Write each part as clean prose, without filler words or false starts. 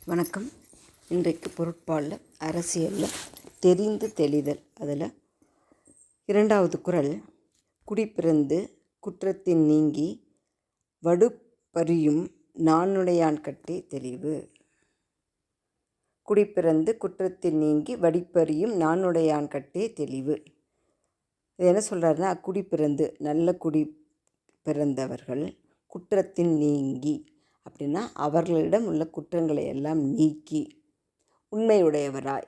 வணக்கம். இன்றைக்கு பொருட்பாலில் அரசியலில் தெரிந்து தெளிதல் அதில் 2வது குறள், குடிப்பிறந்து குற்றத்தின் நீங்கி வடுப்பறியும் நாணுடையான் கட்டே தெளிவு. குடிப்பிறந்து குற்றத்தின் நீங்கி வடிப்பறியும் நாணுடையான் கட்டே தெளிவு. இது என்ன சொல்கிறாருன்னா, குடிப்பிறந்து நல்ல குடி பிறந்தவர்கள் குற்றத்தின் நீங்கி அப்படின்னா அவர்களிடம் உள்ள குற்றங்களை எல்லாம் நீக்கி உண்மையுடையவராய்,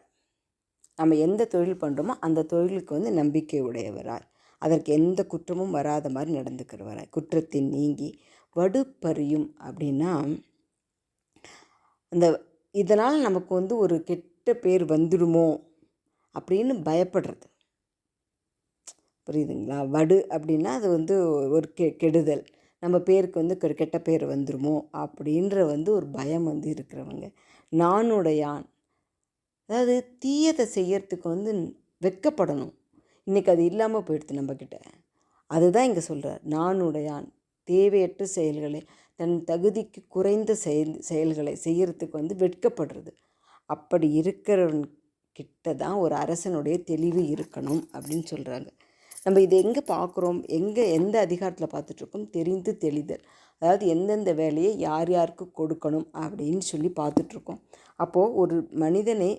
நம்ம எந்த தொழில் பண்ணுறோமோ அந்த தொழிலுக்கு நம்பிக்கை உடையவராய், அதற்கு எந்த குற்றமும் வராத மாதிரி நடந்துக்கிறவராய், குற்றத்தின் நீங்கி வடுப்பறியும் அப்படின்னா அந்த இதனால் நமக்கு ஒரு கெட்ட பேர் வந்துடுமோ அப்படின்னு பயப்படுறது. புரியுதுங்களா? வடு அப்படின்னா அது ஒரு கெடுதல், நம்ம பேருக்கு கெட்ட பேர் வந்துடுமோ அப்படின்ற ஒரு பயம் இருக்கிறவங்க. நாணுடையான், அதாவது தீயதை செய்யறதுக்கு வெட்கப்படணும். இன்றைக்கி அது இல்லாமல் போயிடுது நம்மக்கிட்ட. அதுதான் இங்கே சொல்கிறார். நாணுடையான் தேவையற்ற செயல்களை, தன் தகுதிக்கு குறைந்த செயல்களை செய்கிறதுக்கு வெட்கப்படுறது. அப்படி இருக்கிறவன்கிட்ட தான் ஒரு அரசனுடைய தெளிவு இருக்கணும் அப்படின்னு சொல்கிறாங்க. நம்ம இதை எங்கே பார்க்குறோம், எந்த அதிகாரத்தில் பார்த்துட்ருக்கோம்? தெரிந்து தெளிதல். அதாவது எந்தெந்த வேலையை யார் யாருக்கு கொடுக்கணும் அப்படின்னு சொல்லி பார்த்துட்ருக்கோம். அப்போது ஒரு மனிதனை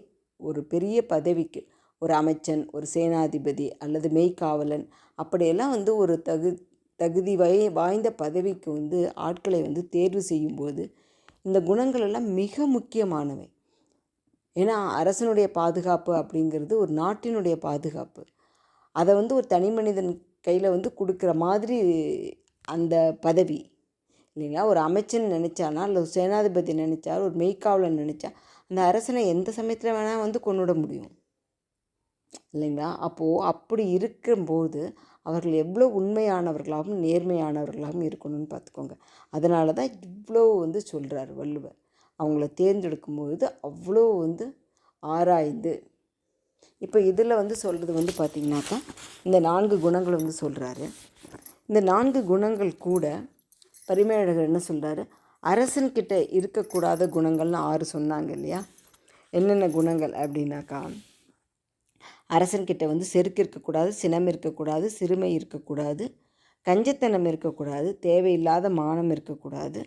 ஒரு பெரிய பதவிக்கு, ஒரு அமைச்சன், ஒரு சேனாதிபதி அல்லது மெய்க்காவலன் அப்படியெல்லாம் ஒரு தகுதி வாய்ந்த பதவிக்கு ஆட்களை தேர்வு செய்யும்போது இந்த குணங்கள் எல்லாம் மிக முக்கியமானவை. ஏன்னா அரசனுடைய பாதுகாப்பு அப்படிங்கிறது ஒரு நாட்டினுடைய பாதுகாப்பு. அதை ஒரு தனி மனிதன் கையில் கொடுக்குற மாதிரி அந்த பதவி இல்லைங்களா? ஒரு அமைச்சன் நினச்சானா, இல்லை ஒரு சேனாதிபதி நினச்சா, ஒரு மெய்க்காவலன் நினச்சா அந்த அரசனை எந்த சமயத்தில் வேணால் கொண்டுவிட முடியும் இல்லைங்களா? அப்போது அப்படி இருக்கும்போது அவர்கள் எவ்வளோ உண்மையானவர்களாகவும் நேர்மையானவர்களாகவும் இருக்கணும்னு பார்த்துக்கோங்க. அதனால தான் இவ்வளோ சொல்கிறார் வள்ளுவர். அவங்கள தேர்ந்தெடுக்கும்பொழுது அவ்வளோ ஆராய்ந்து. இப்போ இதில் சொல்கிறது பார்த்திங்கனாக்கா இந்த 4 குணங்கள் சொல்கிறாரு. இந்த 4 குணங்கள் கூட பரிமேலழகர் என்ன சொல்கிறாரு, அரசன்கிட்ட இருக்கக்கூடாத குணங்கள்னு 6 சொன்னாங்க இல்லையா? என்னென்ன குணங்கள் அப்படின்னாக்கா, அரசன்கிட்ட செருக்கு இருக்கக்கூடாது, சினம் இருக்கக்கூடாது, சிறுமை இருக்கக்கூடாது, கஞ்சத்தனம் இருக்கக்கூடாது, தேவையில்லாத மானம் இருக்கக்கூடாது,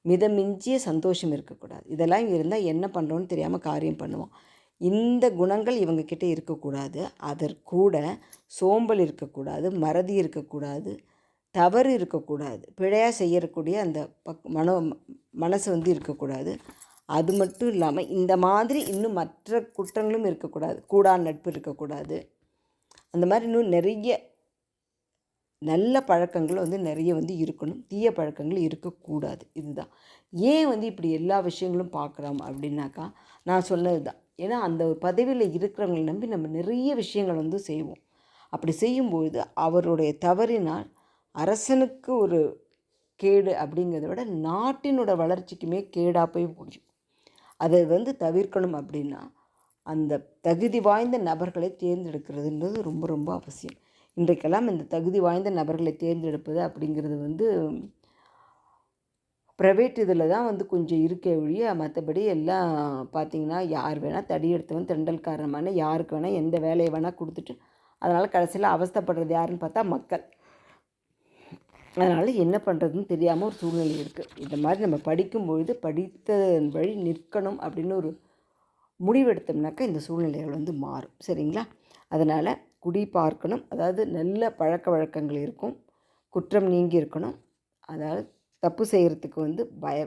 மிதமிஞ்சிய சந்தோஷம் இருக்கக்கூடாது. இதெல்லாம் இருந்தால் என்ன பண்ணுறோன்னு தெரியாமல் காரியம் பண்ணுவோம். இந்த குணங்கள் இவங்கக்கிட்ட இருக்கக்கூடாது. அதற்கூட சோம்பல் இருக்கக்கூடாது, மறதி இருக்கக்கூடாது, தவறு இருக்கக்கூடாது, பிழையாக செய்யக்கூடிய அந்த மனசு இருக்கக்கூடாது. அது மட்டும் இல்லாமல் இந்த மாதிரி இன்னும் மற்ற குற்றங்களும் இருக்கக்கூடாது. கூடா நட்பு இருக்கக்கூடாது. அந்த மாதிரி இன்னும் நிறைய நல்ல பழக்கங்கள் நிறைய இருக்கணும், தீய பழக்கங்கள் இருக்கக்கூடாது. இதுதான் ஏன் இப்படி எல்லா விஷயங்களும் பார்க்குறோம் அப்படின்னாக்கா, நான் சொன்னது தான். ஏன்னா அந்த ஒரு பதவியில் இருக்கிறவங்களை நம்பி நம்ம நிறைய விஷயங்கள் செய்வோம். அப்படி செய்யும்பொழுது அவருடைய தவறினால் அரசனுக்கு ஒரு கேடு அப்படிங்கிறத விட நாட்டினோட வளர்ச்சிக்குமே கேடாக போய் முடியும். அதை தவிர்க்கணும் அப்படின்னா அந்த தகுதி வாய்ந்த நபர்களை தேர்ந்தெடுக்கிறதுன்றது ரொம்ப ரொம்ப அவசியம். இன்றைக்கெல்லாம் இந்த தகுதி வாய்ந்த நபர்களை தேர்ந்தெடுப்பது அப்படிங்கிறது ப்ரைவேட் இதில் தான் கொஞ்சம் இருக்க ஒழிய, மற்றபடி எல்லாம் பார்த்திங்கன்னா யார் வேணால் தடி எடுத்தவன் தெண்டல்காரமான யாருக்கு வேணால் எந்த வேலையை வேணால் கொடுத்துட்டு அதனால் கடைசியில் அவஸ்தைப்படுறது யாருன்னு பார்த்தா மக்கள். அதனால் என்ன பண்ணுறதுன்னு தெரியாமல் ஒரு சூழ்நிலை இருக்குது. இந்த மாதிரி நம்ம படிக்கும்பொழுது படித்ததன் வழி நிற்கணும் அப்படின்னு ஒரு முடிவெடுத்தோம்னாக்கா இந்த சூழ்நிலைகள் மாறும். சரிங்களா? அதனால் குடி பார்க்கணும், அதாவது நல்ல பழக்க வழக்கங்கள் இருக்கும், குற்றம் நீங்கி இருக்கணும், அதாவது தப்பு செய்கிறதுக்கு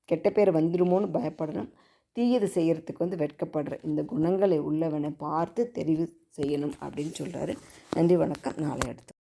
கெட்ட பேர் வந்துடுமோன்னு பயப்படணும், தீயது செய்கிறதுக்கு வெட்கப்படுற இந்த குணங்களை உள்ளவனை பார்த்து தெரிவு செய்யணும் அப்படின்னு சொல்கிறாரு. நன்றி, வணக்கம். நாளை அடுத்து